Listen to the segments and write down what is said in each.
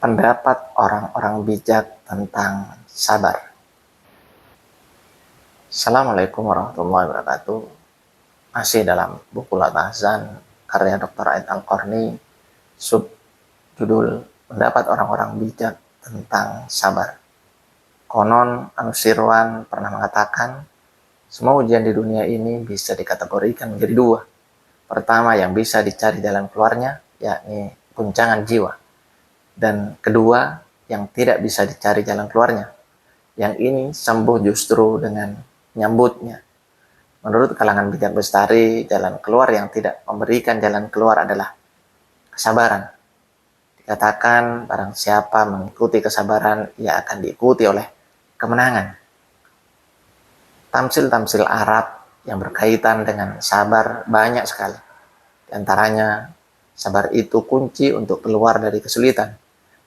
Pendapat orang-orang bijak tentang sabar. Assalamualaikum warahmatullahi wabarakatuh. Masih dalam buku Latahzan karya Dr. Aid Al-Qarni, sub judul Pendapat Orang-orang Bijak tentang Sabar. Konon Anusirwan pernah mengatakan, semua ujian di dunia ini bisa dikategorikan menjadi dua. Pertama, yang bisa dicari jalan keluarnya, yakni guncangan jiwa. Dan kedua, yang tidak bisa dicari jalan keluarnya. Yang ini sembuh justru dengan menyambutnya. Menurut kalangan bijak bestari, jalan keluar yang tidak memberikan jalan keluar adalah kesabaran. Dikatakan barang siapa mengikuti kesabaran, ia akan diikuti oleh kemenangan. Tamsil-tamsil Arab yang berkaitan dengan sabar banyak sekali. Di antaranya, sabar itu kunci untuk keluar dari kesulitan.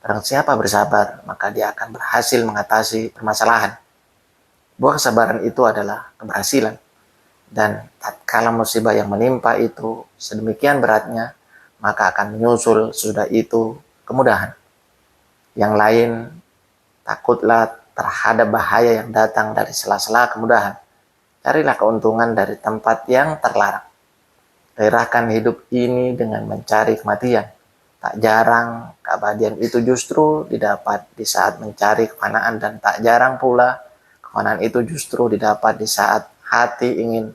Barang siapa bersabar, maka dia akan berhasil mengatasi permasalahan. Buah kesabaran itu adalah keberhasilan. Dan tatkala musibah yang menimpa itu sedemikian beratnya, maka akan menyusul sesudah itu kemudahan. Yang lain, takutlah terhadap bahaya yang datang dari sela-sela kemudahan. Carilah keuntungan dari tempat yang terlarang. Gairahkan hidup ini dengan mencari kematian. Tak jarang keabadian itu justru didapat di saat mencari kefanaan, dan tak jarang pula kefanaan itu justru didapat di saat hati ingin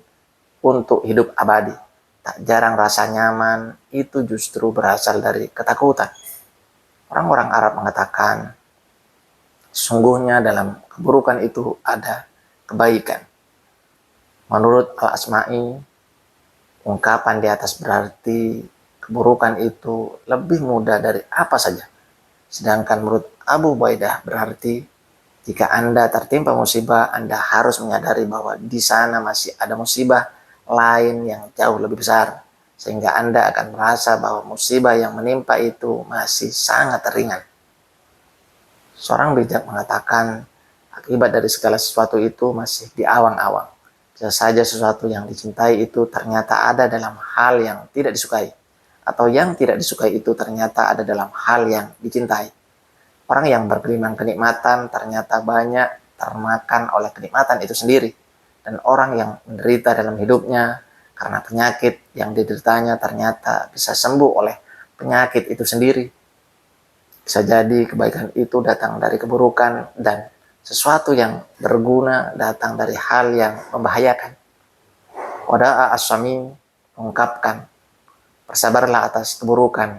untuk hidup abadi. Tak jarang rasa nyaman itu justru berasal dari ketakutan. Orang-orang Arab mengatakan, sungguhnya dalam keburukan itu ada kebaikan. Menurut Al-Asma'i, ungkapan di atas berarti keburukan itu lebih mudah dari apa saja. Sedangkan menurut Abu Ubaidah berarti jika Anda tertimpa musibah, Anda harus menyadari bahwa di sana masih ada musibah lain yang jauh lebih besar, sehingga Anda akan merasa bahwa musibah yang menimpa itu masih sangat ringan. Seorang bijak mengatakan, akibat dari segala sesuatu itu masih di awang-awang. Bisa saja sesuatu yang dicintai itu ternyata ada dalam hal yang tidak disukai, atau yang tidak disukai itu ternyata ada dalam hal yang dicintai. Orang yang bergelimang kenikmatan ternyata banyak termakan oleh kenikmatan itu sendiri. Dan orang yang menderita dalam hidupnya karena penyakit yang dideritanya ternyata bisa sembuh oleh penyakit itu sendiri. Bisa jadi kebaikan itu datang dari keburukan, dan sesuatu yang berguna datang dari hal yang membahayakan. Wada'a As-Sami mengungkapkan, bersabarlah atas keburukan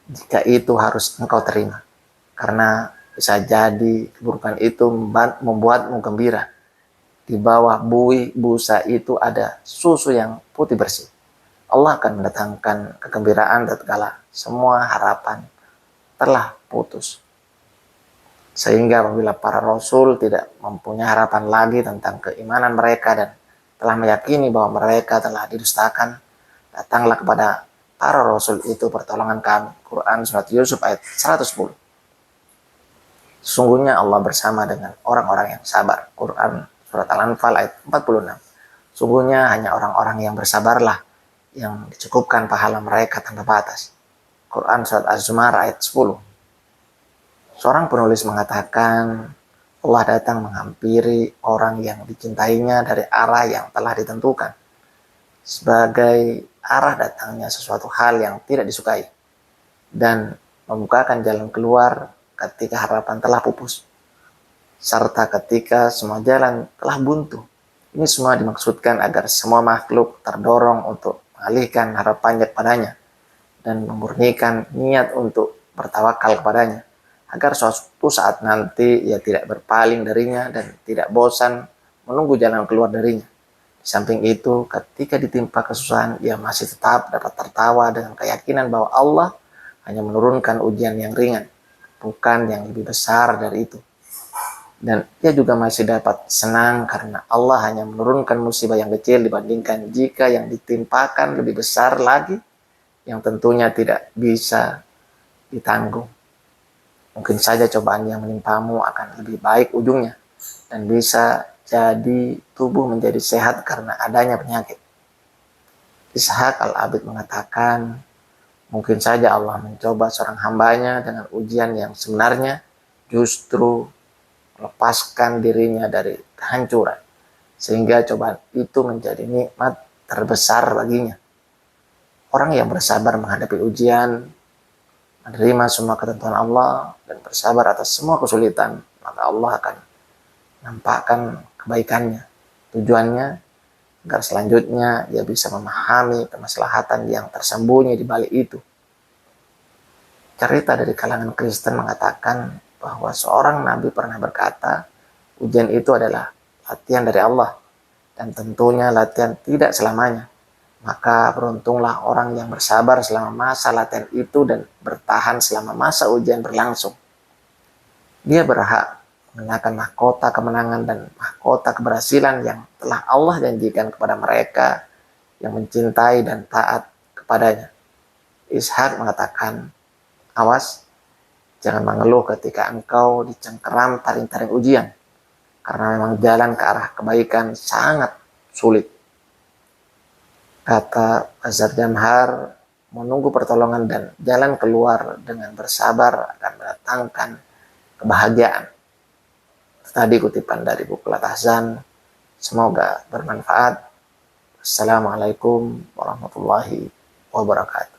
jika itu harus engkau terima. Karena bisa jadi keburukan itu membuatmu gembira. Di bawah buih busa itu ada susu yang putih bersih. Allah akan mendatangkan kegembiraan tatkala semua harapan telah putus. Sehingga apabila para rasul tidak mempunyai harapan lagi tentang keimanan mereka dan telah meyakini bahwa mereka telah didustakan, datanglah kepada para rasul itu pertolongan kami. Quran Surat Yusuf ayat 110. Sesungguhnya Allah bersama dengan orang-orang yang sabar. Quran Surat Al-Anfal ayat 46. Sungguhnya hanya orang-orang yang bersabarlah yang dicukupkan pahala mereka tanpa batas. Quran Surat Az-Zumar ayat 10. Seorang penulis mengatakan, Allah datang menghampiri orang yang dicintainya dari arah yang telah ditentukan, sebagai arah datangnya sesuatu hal yang tidak disukai, dan membukakan jalan keluar ketika harapan telah pupus, serta ketika semua jalan telah buntu. Ini semua dimaksudkan agar semua makhluk terdorong untuk mengalihkan harapannya kepadanya dan memurnikan niat untuk bertawakal kepadanya, agar suatu saat nanti ia tidak berpaling darinya dan tidak bosan menunggu jalan keluar darinya. Di samping itu, ketika ditimpa kesusahan, ia masih tetap dapat tertawa dengan keyakinan bahwa Allah hanya menurunkan ujian yang ringan, bukan yang lebih besar dari itu. Dan ia juga masih dapat senang karena Allah hanya menurunkan musibah yang kecil dibandingkan jika yang ditimpakan lebih besar lagi, yang tentunya tidak bisa ditanggung. Mungkin saja cobaan yang menimpamu akan lebih baik ujungnya, dan bisa jadi tubuh menjadi sehat karena adanya penyakit. Ishaq Al-Abid mengatakan, Mungkin saja Allah mencoba seorang hambanya dengan ujian yang sebenarnya justru melepaskan dirinya dari kehancuran. Sehingga cobaan itu menjadi nikmat terbesar baginya. Orang yang bersabar menghadapi ujian, menerima semua ketentuan Allah, dan bersabar atas semua kesulitan, maka Allah akan nampakkan kebaikannya. Tujuannya agar selanjutnya dia bisa memahami kemaslahatan yang tersembunyi di balik itu. Cerita dari kalangan Kristen mengatakan bahwa seorang nabi pernah berkata, ujian itu adalah latihan dari Allah, dan tentunya latihan tidak selamanya. Maka beruntunglah orang yang bersabar selama masa latihan itu dan bertahan selama masa ujian berlangsung. Dia berhak mengenakan mahkota kemenangan dan mahkota keberhasilan yang telah Allah janjikan kepada mereka yang mencintai dan taat kepadanya. Ishak mengatakan, awas, jangan mengeluh ketika engkau dicengkeram taring-taring ujian, karena memang jalan ke arah kebaikan sangat sulit. Kata Azhar Jamhar, menunggu pertolongan dan jalan keluar dengan bersabar akan mendatangkan kebahagiaan. Tadi kutipan dari buku Latahzan. Semoga bermanfaat. Assalamualaikum warahmatullahi wabarakatuh.